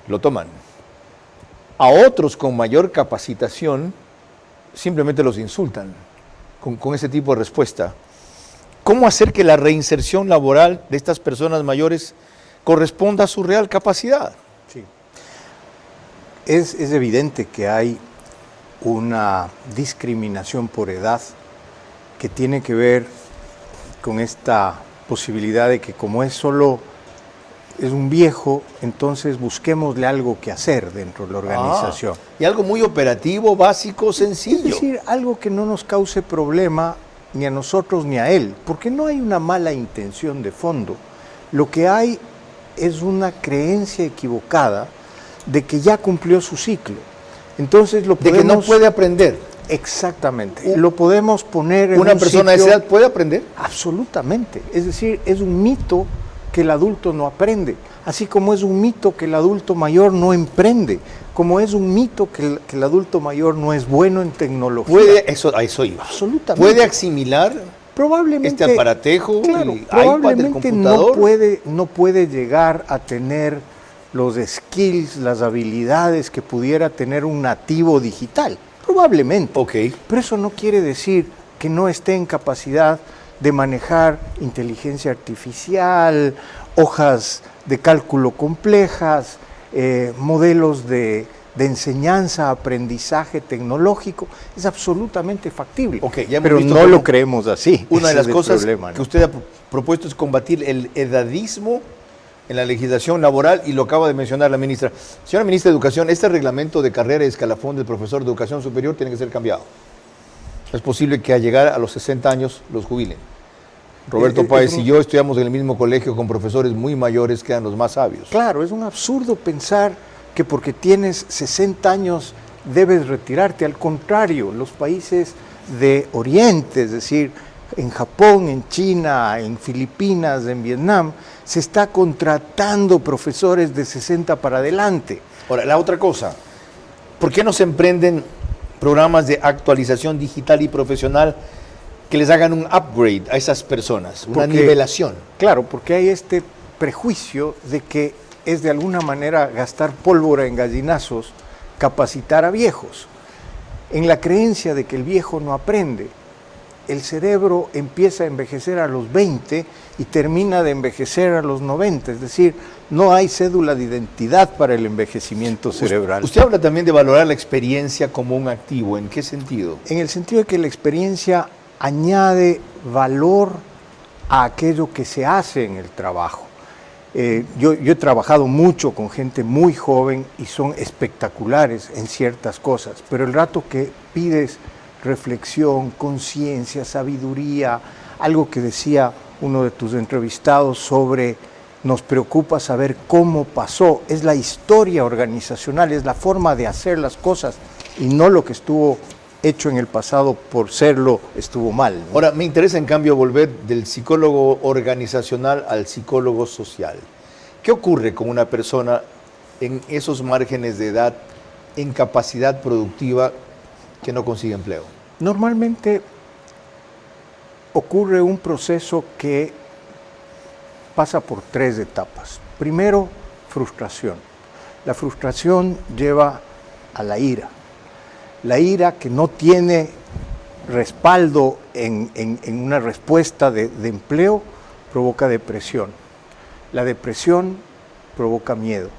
lo toman. A otros con mayor capacitación, simplemente los insultan con ese tipo de respuesta. ¿Cómo hacer que la reinserción laboral de estas personas mayores corresponda a su real capacidad? Sí. Es evidente que hay una discriminación por edad que tiene que ver con esta posibilidad de que como es un viejo, entonces busquémosle algo que hacer dentro de la organización. Y algo muy operativo, básico, sencillo. Es decir, algo que no nos cause problema ni a nosotros ni a él, porque no hay una mala intención de fondo. Lo que hay es una creencia equivocada de que ya cumplió su ciclo. Entonces lo podemos... De que no puede aprender. Exactamente. Lo podemos poner en ¿Una persona de esa edad puede aprender? Absolutamente. Es decir, es un mito que el adulto no aprende, así como es un mito que el adulto mayor no emprende, como es un mito que el adulto mayor no es bueno en tecnología. A eso iba. Absolutamente. ¿Puede asimilar probablemente, este aparatejo, claro, el probablemente iPad, el computador? No puede llegar a tener los skills, las habilidades que pudiera tener un nativo digital, probablemente. Okay. Pero eso no quiere decir que no esté en capacidad de manejar inteligencia artificial, hojas de cálculo complejas, modelos de enseñanza, aprendizaje tecnológico. Es absolutamente factible, pero no lo creemos así. Una de las cosas problema, ¿no? que usted ha propuesto es combatir el edadismo en la legislación laboral, y lo acaba de mencionar la ministra. Señora ministra de Educación, este reglamento de carrera y escalafón del profesor de educación superior tiene que ser cambiado. Es posible que al llegar a los 60 años los jubilen. Roberto Páez y yo estudiamos en el mismo colegio con profesores muy mayores que eran los más sabios. Claro, es un absurdo pensar que porque tienes 60 años debes retirarte. Al contrario, los países de Oriente, es decir, en Japón, en China, en Filipinas, en Vietnam, se está contratando profesores de 60 para adelante. Ahora, la otra cosa, ¿por qué no se emprenden programas de actualización digital y profesional que les hagan un upgrade a esas personas, una nivelación. Claro, porque hay este prejuicio de que es de alguna manera gastar pólvora en gallinazos capacitar a viejos. En la creencia de que el viejo no aprende, el cerebro empieza a envejecer a los 20 y termina de envejecer a los 90, es decir, no hay cédula de identidad para el envejecimiento cerebral. Usted habla también de valorar la experiencia como un activo, ¿en qué sentido? En el sentido de que la experiencia añade valor a aquello que se hace en el trabajo. Yo he trabajado mucho con gente muy joven y son espectaculares en ciertas cosas, pero el rato que pides reflexión, conciencia, sabiduría, algo que decía uno de tus entrevistados sobre nos preocupa saber cómo pasó, es la historia organizacional, es la forma de hacer las cosas y no lo que estuvo hecho en el pasado por serlo estuvo mal, ¿no? Ahora, me interesa en cambio volver del psicólogo organizacional al psicólogo social. ¿Qué ocurre con una persona en esos márgenes de edad, en capacidad productiva, que no consigue empleo? Normalmente ocurre un proceso que pasa por 3 etapas. Primero, frustración. La frustración lleva a la ira. La ira que no tiene respaldo en una respuesta de empleo provoca depresión. La depresión provoca miedo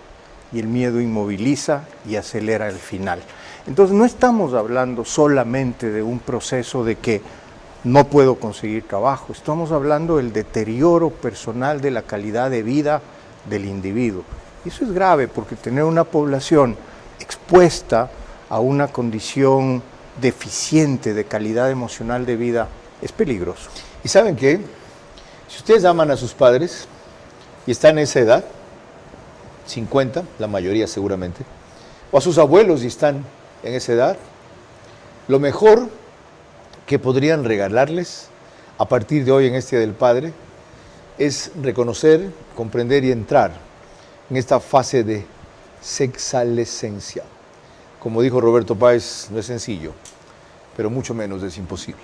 y el miedo inmoviliza y acelera el final. Entonces no estamos hablando solamente de un proceso de que no puedo conseguir trabajo, estamos hablando del deterioro personal de la calidad de vida del individuo. Y eso es grave porque tener una población expuesta a una condición deficiente de calidad emocional de vida es peligroso. ¿Y saben qué? Si ustedes aman a sus padres y están en esa edad, 50, la mayoría seguramente, o a sus abuelos y están en esa edad, lo mejor que podrían regalarles a partir de hoy en este Día del Padre es reconocer, comprender y entrar en esta fase de sexalescencia. Como dijo Roberto Páez, no es sencillo, pero mucho menos es imposible.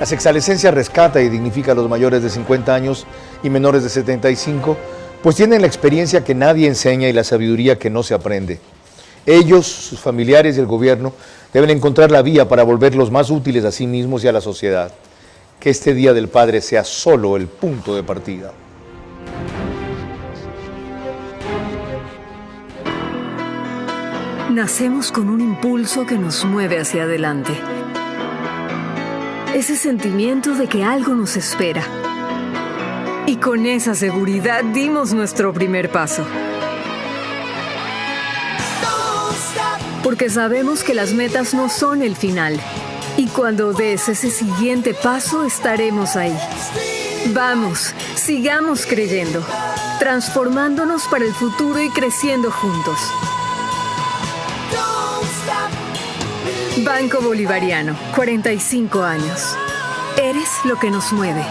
La sexalescencia rescata y dignifica a los mayores de 50 años y menores de 75, pues tienen la experiencia que nadie enseña y la sabiduría que no se aprende. Ellos, sus familiares y el gobierno deben encontrar la vía para volverlos más útiles a sí mismos y a la sociedad. Que este Día del Padre sea solo el punto de partida. Nacemos con un impulso que nos mueve hacia adelante. Ese sentimiento de que algo nos espera. Y con esa seguridad dimos nuestro primer paso. Porque sabemos que las metas no son el final. Y cuando des ese siguiente paso, estaremos ahí. Vamos, sigamos creyendo, transformándonos para el futuro y creciendo juntos. Banco Bolivariano, 45 años. Eres lo que nos mueve.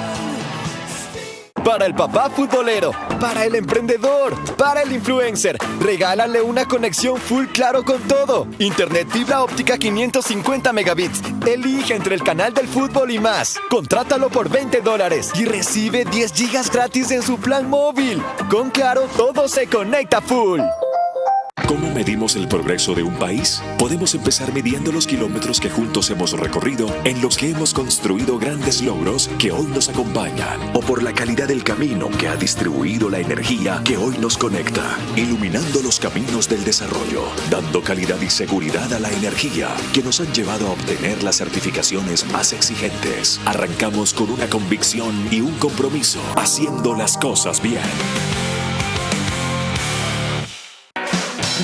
Para el papá futbolero, para el emprendedor, para el influencer, regálale una conexión full claro con todo. Internet fibra óptica 550 megabits. Elige entre el canal del fútbol y más. Contrátalo por $20 y recibe 10 gigas gratis en su plan móvil. Con Claro, todo se conecta full. ¿Cómo medimos el progreso de un país? Podemos empezar midiendo los kilómetros que juntos hemos recorrido, en los que hemos construido grandes logros que hoy nos acompañan, o por la calidad del camino que ha distribuido la energía que hoy nos conecta, iluminando los caminos del desarrollo, dando calidad y seguridad a la energía que nos han llevado a obtener las certificaciones más exigentes. Arrancamos con una convicción y un compromiso, haciendo las cosas bien.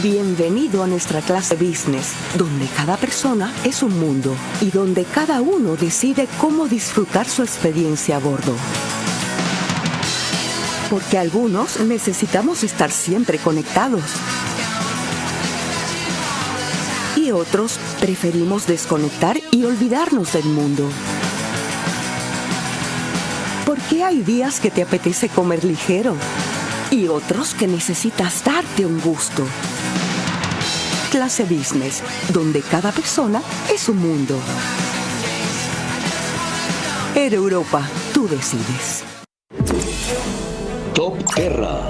Bienvenido a nuestra clase Business, donde cada persona es un mundo y donde cada uno decide cómo disfrutar su experiencia a bordo. Porque algunos necesitamos estar siempre conectados y otros preferimos desconectar y olvidarnos del mundo. Porque hay días que te apetece comer ligero y otros que necesitas darte un gusto. clase business, donde cada persona es un mundo. Air Europa, tú decides. Top Terra.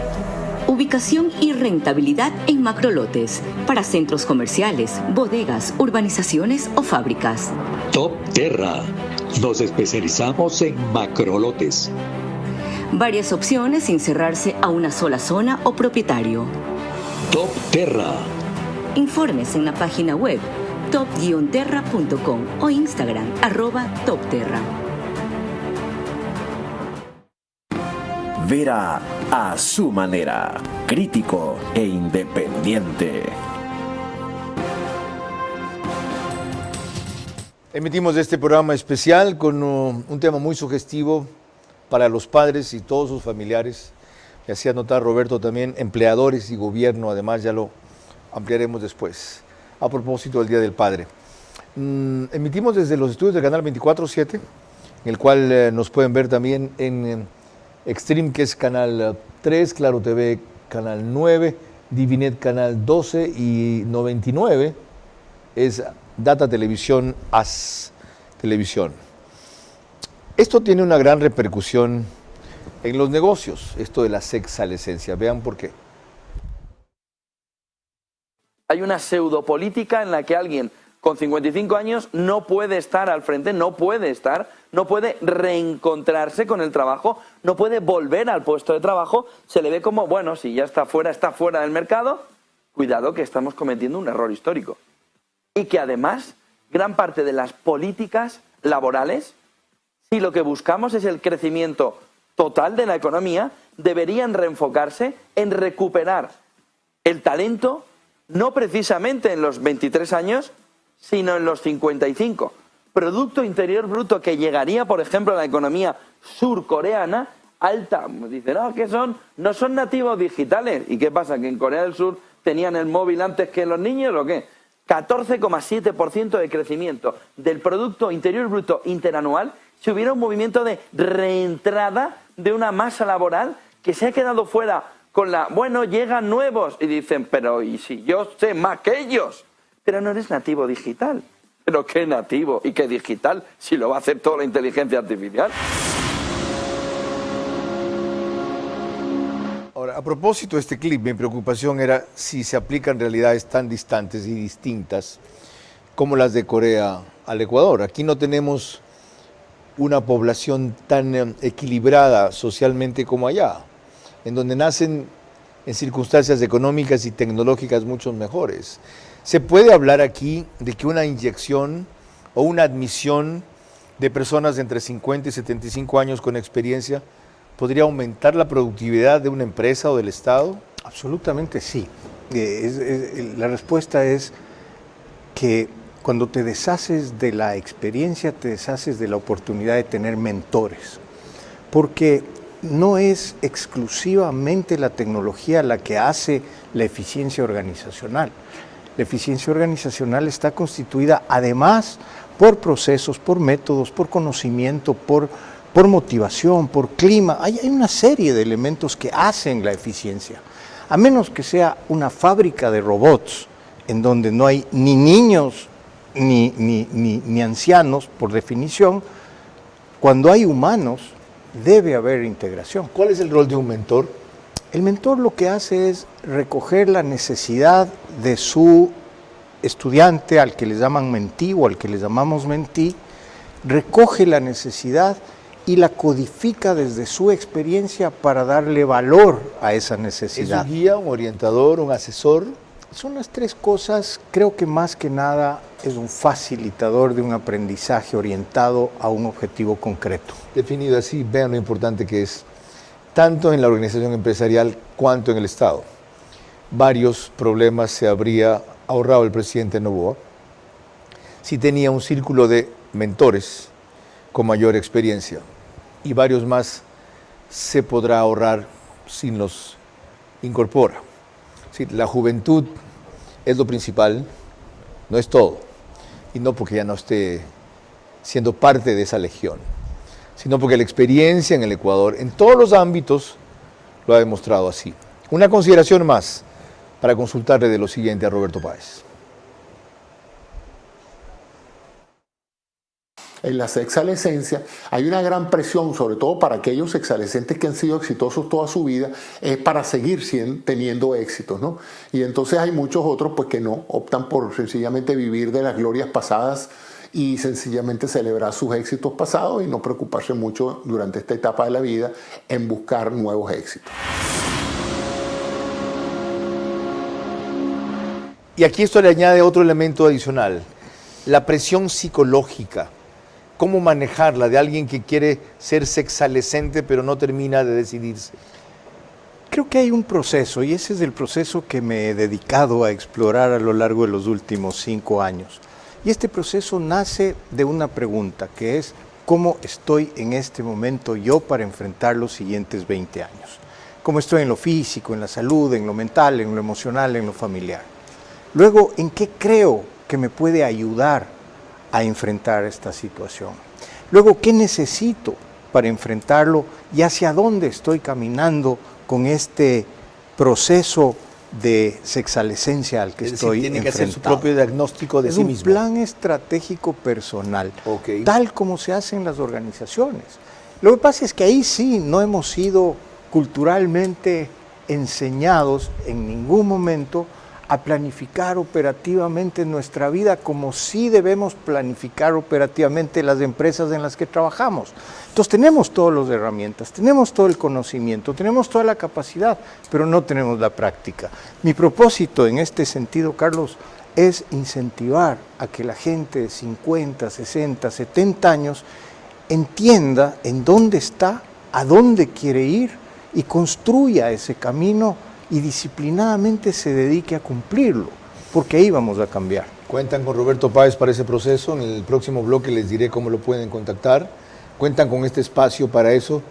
Ubicación y rentabilidad en macrolotes para centros comerciales, bodegas, urbanizaciones o fábricas. Top Terra. Nos especializamos en macrolotes. Varias opciones sin cerrarse a una sola zona o propietario. Top Terra. Informes en la página web top-terra.com o Instagram @topterra. Vera a su manera, crítico e independiente. Emitimos este programa especial con un tema muy sugestivo para los padres y todos sus familiares. Me hacía notar Roberto también, empleadores y gobierno, además ya lo ampliaremos después. A propósito del Día del Padre. Emitimos desde los estudios del canal 24/7, en el cual nos pueden ver también en Extreme, que es canal 3, Claro TV, canal 9, Divinet, canal 12 y 99 es Data Televisión, AS Televisión. Esto tiene una gran repercusión en los negocios, esto de la sexalescencia. Vean por qué. Hay una pseudopolítica en la que alguien con 55 años no puede estar al frente, no puede reencontrarse con el trabajo, no puede volver al puesto de trabajo, se le ve como, bueno, si ya está fuera del mercado, cuidado que estamos cometiendo un error histórico. Y que además, gran parte de las políticas laborales, si lo que buscamos es el crecimiento total de la economía, deberían reenfocarse en recuperar el talento, no precisamente en los 23 años, sino en los 55. Producto Interior Bruto que llegaría, por ejemplo, a la economía surcoreana, alta. Dicen, no son nativos digitales. ¿Y qué pasa? ¿Que en Corea del Sur tenían el móvil antes que los niños o qué? 14,7% de crecimiento del Producto Interior Bruto interanual si hubiera un movimiento de reentrada de una masa laboral que se ha quedado fuera con llegan nuevos. Y dicen, pero ¿y si yo sé más que ellos? Pero no eres nativo digital. ¿Pero qué nativo y qué digital si lo va a hacer toda la inteligencia artificial? Ahora, a propósito de este clip, mi preocupación era si se aplican realidades tan distantes y distintas como las de Corea al Ecuador. Aquí no tenemos una población tan equilibrada socialmente como allá, en donde nacen en circunstancias económicas y tecnológicas mucho mejores. ¿Se puede hablar aquí de que una inyección o una admisión de personas de entre 50 y 75 años con experiencia podría aumentar la productividad de una empresa o del Estado? Absolutamente sí. La respuesta es que cuando te deshaces de la experiencia, te deshaces de la oportunidad de tener mentores. Porque no es exclusivamente la tecnología la que hace la eficiencia organizacional. La eficiencia organizacional está constituida además por procesos, por métodos, por conocimiento, por motivación, por clima. Hay una serie de elementos que hacen la eficiencia. A menos que sea una fábrica de robots en donde no hay ni niños ni ancianos, por definición, cuando hay humanos debe haber integración. ¿Cuál es el rol de un mentor? El mentor lo que hace es recoger la necesidad de su estudiante, al que le llaman mentí o al que le llamamos mentí, recoge la necesidad y la codifica desde su experiencia para darle valor a esa necesidad. ¿Es un guía, un orientador, un asesor? Son las tres cosas. Creo que más que nada es un facilitador de un aprendizaje orientado a un objetivo concreto. Definido así, vean lo importante que es, tanto en la organización empresarial cuanto en el Estado. Varios problemas se habría ahorrado el presidente Noboa si tenía un círculo de mentores con mayor experiencia, y varios más se podrá ahorrar si los incorpora. Sí, la juventud es lo principal, no es todo, y no porque ya no esté siendo parte de esa legión, sino porque la experiencia en el Ecuador, en todos los ámbitos, lo ha demostrado así. Una consideración más para consultarle de lo siguiente a Roberto Páez. en la sexalescencia, hay una gran presión, sobre todo para aquellos sexalescentes que han sido exitosos toda su vida, es para seguir teniendo éxitos, ¿no? Y entonces hay muchos otros pues, que no, optan por sencillamente vivir de las glorias pasadas y sencillamente celebrar sus éxitos pasados y no preocuparse mucho durante esta etapa de la vida en buscar nuevos éxitos. Y aquí esto le añade otro elemento adicional, la presión psicológica. ¿Cómo manejarla de alguien que quiere ser sexalescente pero no termina de decidirse? Creo que hay un proceso, y ese es el proceso que me he dedicado a explorar a lo largo de los últimos 5 años. Y este proceso nace de una pregunta, que es ¿cómo estoy en este momento yo para enfrentar los siguientes 20 años? ¿Cómo estoy en lo físico, en la salud, en lo mental, en lo emocional, en lo familiar? Luego, ¿en qué creo que me puede ayudar a enfrentar esta situación? Luego, ¿qué necesito para enfrentarlo y hacia dónde estoy caminando con este proceso de sexalescencia al que estoy tiene enfrentado? Que hacer su propio diagnóstico de sí mismo. Es un plan estratégico personal, tal como se hace en las organizaciones. Lo que pasa es que ahí sí no hemos sido culturalmente enseñados en ningún momento a planificar operativamente nuestra vida como sí debemos planificar operativamente las empresas en las que trabajamos. Entonces tenemos todas las herramientas, tenemos todo el conocimiento, tenemos toda la capacidad, pero no tenemos la práctica. Mi propósito en este sentido, Carlos, es incentivar a que la gente de 50, 60, 70 años entienda en dónde está, a dónde quiere ir y construya ese camino y disciplinadamente se dedique a cumplirlo, porque ahí vamos a cambiar. Cuentan con Roberto Páez para ese proceso. En el próximo bloque les diré cómo lo pueden contactar. Cuentan con este espacio para eso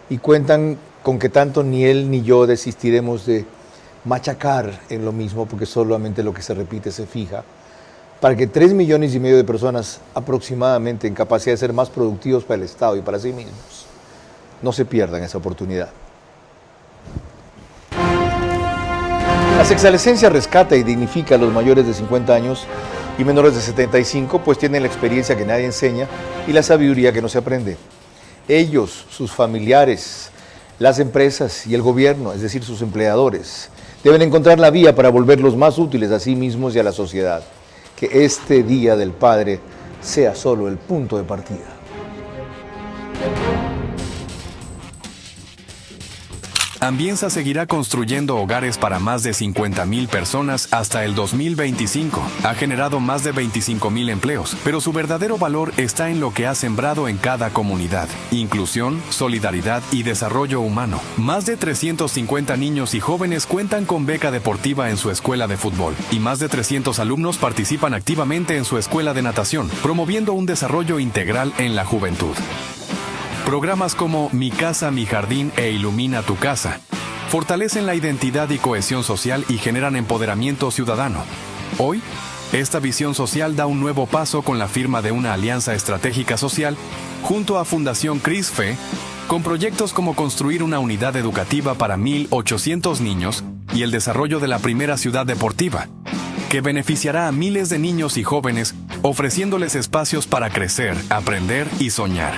y cuentan con que tanto ni él ni yo desistiremos de machacar en lo mismo, porque solamente lo que se repite se fija, para que 3,5 millones de personas aproximadamente en capacidad de ser más productivos para el Estado y para sí mismos no se pierdan esa oportunidad. La sexalescencia rescata y dignifica a los mayores de 50 años y menores de 75, pues tienen la experiencia que nadie enseña y la sabiduría que no se aprende. Ellos, sus familiares, las empresas y el gobierno, es decir, sus empleadores, deben encontrar la vía para volverlos más útiles a sí mismos y a la sociedad. Que este Día del Padre sea solo el punto de partida. Ambienza seguirá construyendo hogares para más de 50,000 personas hasta el 2025. Ha generado más de 25,000 empleos, pero su verdadero valor está en lo que ha sembrado en cada comunidad. Inclusión, solidaridad y desarrollo humano. Más de 350 niños y jóvenes cuentan con beca deportiva en su escuela de fútbol y más de 300 alumnos participan activamente en su escuela de natación, promoviendo un desarrollo integral en la juventud. Programas como Mi Casa, Mi Jardín e Ilumina tu Casa fortalecen la identidad y cohesión social y generan empoderamiento ciudadano. Hoy, esta visión social da un nuevo paso con la firma de una alianza estratégica social junto a Fundación CRISFE, con proyectos como construir una unidad educativa para 1,800 niños y el desarrollo de la primera ciudad deportiva, que beneficiará a miles de niños y jóvenes, ofreciéndoles espacios para crecer, aprender y soñar.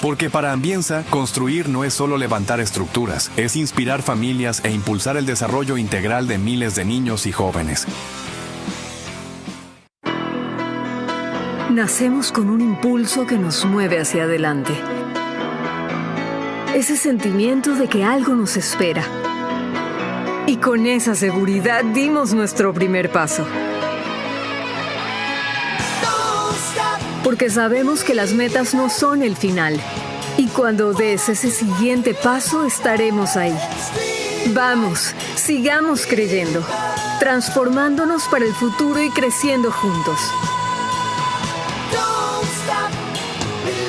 Porque para Ambienza, construir no es solo levantar estructuras, es inspirar familias e impulsar el desarrollo integral de miles de niños y jóvenes. Nacemos con un impulso que nos mueve hacia adelante. Ese sentimiento de que algo nos espera. Y con esa seguridad dimos nuestro primer paso. Porque sabemos que las metas no son el final. Y cuando des ese siguiente paso, estaremos ahí. Vamos, sigamos creyendo, transformándonos para el futuro y creciendo juntos.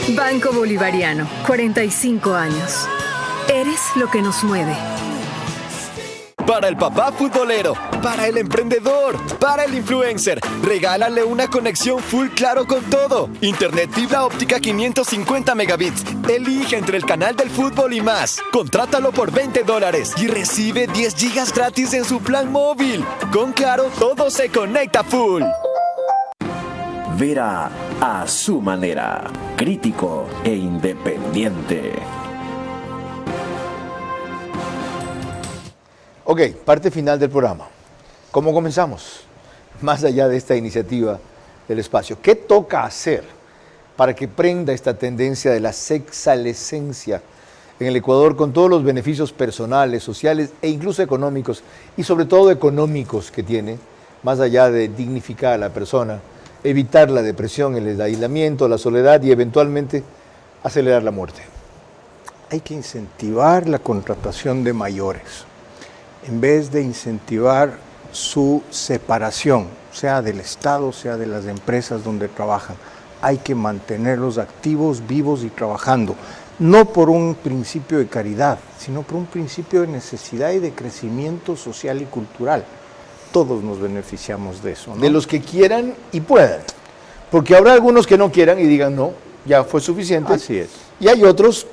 Banco Bolivariano, 45 años. Eres lo que nos mueve. Para el papá futbolero, para el emprendedor, para el influencer. Regálale una conexión full Claro con todo. Internet fibra óptica 550 megabits. Elige entre el canal del fútbol y más. Contrátalo por $20 y recibe 10 gigas gratis en su plan móvil. Con Claro, todo se conecta full. Vera a su manera, crítico e independiente. Ok, parte final del programa. ¿Cómo comenzamos? Más allá de esta iniciativa del espacio, ¿qué toca hacer para que prenda esta tendencia de la sexalescencia en el Ecuador con todos los beneficios personales, sociales e incluso económicos, y sobre todo económicos que tiene, más allá de dignificar a la persona, evitar la depresión, el aislamiento, la soledad y eventualmente acelerar la muerte? Hay que incentivar la contratación de mayores, en vez de incentivar su separación, sea del Estado, sea de las empresas donde trabajan. Hay que mantenerlos activos, vivos y trabajando, no por un principio de caridad, sino por un principio de necesidad y de crecimiento social y cultural. Todos nos beneficiamos de eso, ¿no? De los que quieran y puedan, porque habrá algunos que no quieran y digan no, ya fue suficiente. Así es. Y hay otros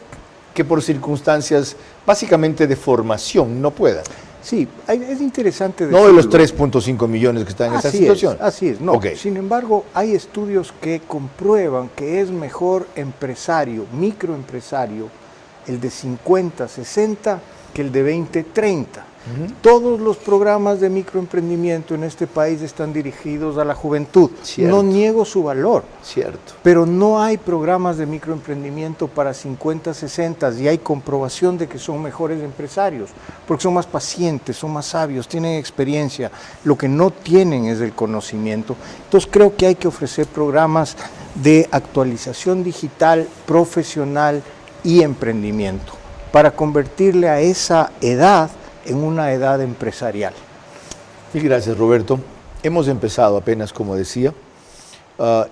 que por circunstancias básicamente de formación no puedan. Sí, es interesante decirlo. No de los 3.5 millones que están en esa situación. Así es, no. Okay. Sin embargo, hay estudios que comprueban que es mejor empresario, microempresario, el de 50, 60, que el de 20, 30. Todos los programas de microemprendimiento en este país están dirigidos a la juventud. Cierto. No niego su valor. Cierto. Pero no hay programas de microemprendimiento para 50, 60 y hay comprobación de que son mejores empresarios, porque son más pacientes, son más sabios, tienen experiencia. Lo que no tienen es el conocimiento. Entonces creo que hay que ofrecer programas de actualización digital, profesional y emprendimiento para convertirle a esa edad en una edad empresarial. Mil gracias, Roberto. Hemos empezado apenas, como decía,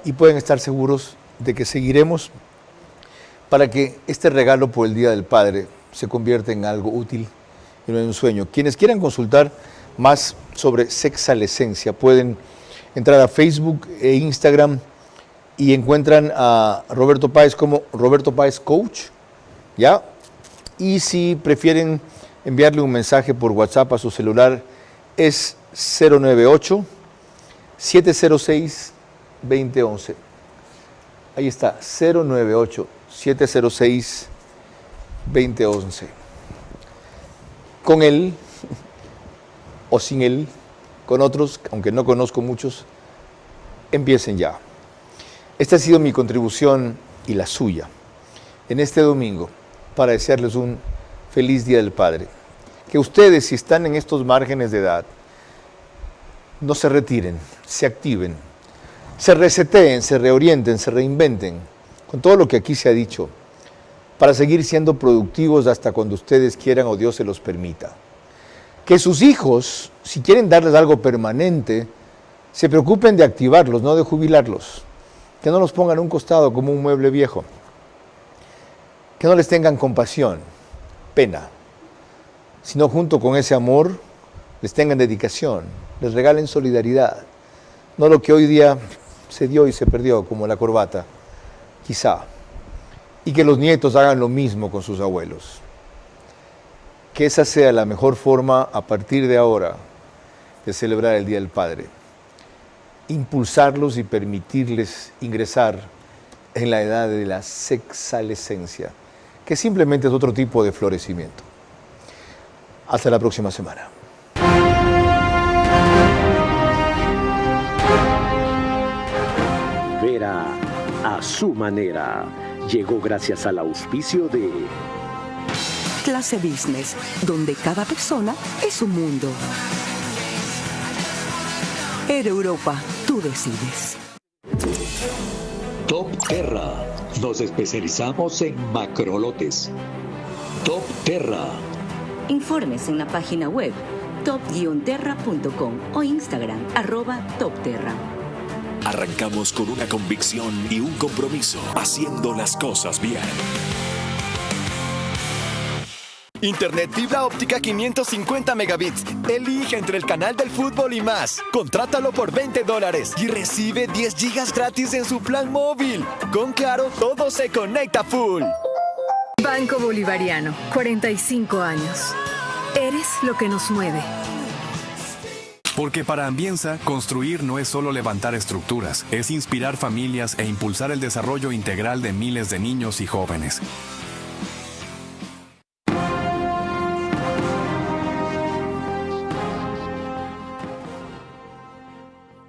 y pueden estar seguros de que seguiremos para que este regalo por el Día del Padre se convierta en algo útil y no en un sueño. Quienes quieran consultar más sobre sexalescencia pueden entrar a Facebook e Instagram y encuentran a Roberto Páez como Roberto Páez Coach, ¿ya? Y si prefieren enviarle un mensaje por WhatsApp a su celular, es 098-706-2011. Ahí está, 098-706-2011. Con él, o sin él, con otros, aunque no conozco muchos, empiecen ya. Esta ha sido mi contribución y la suya en este domingo para desearles un feliz Día del Padre. Que ustedes, si están en estos márgenes de edad, no se retiren, se activen, se reseteen, se reorienten, se reinventen, con todo lo que aquí se ha dicho, para seguir siendo productivos hasta cuando ustedes quieran o Dios se los permita. Que sus hijos, si quieren darles algo permanente, se preocupen de activarlos, no de jubilarlos. Que no los pongan a un costado como un mueble viejo. Que no les tengan compasión, pena, sino junto con ese amor les tengan dedicación, les regalen solidaridad, no lo que hoy día se dio y se perdió, como la corbata, quizá, y que los nietos hagan lo mismo con sus abuelos. Que esa sea la mejor forma a partir de ahora de celebrar el Día del Padre, impulsarlos y permitirles ingresar en la edad de la sexalescencia, que simplemente es otro tipo de florecimiento. Hasta la próxima semana. Vera a su manera llegó gracias al auspicio de Clase Business, donde cada persona es un mundo. Air Europa, tú decides. Top Terra. Nos especializamos en macrolotes. Top Terra. Informes en la página web top-terra.com o Instagram @topterra. Arrancamos con una convicción y un compromiso, haciendo las cosas bien. Internet fibra óptica 550 megabits. Elige entre el canal del fútbol y más. Contrátalo por $20 y recibe 10 gigas gratis en su plan móvil. Con Claro, todo se conecta full. Banco Bolivariano, 45 años. Eres lo que nos mueve. Porque para Ambienza, construir no es solo levantar estructuras, es inspirar familias e impulsar el desarrollo integral de miles de niños y jóvenes.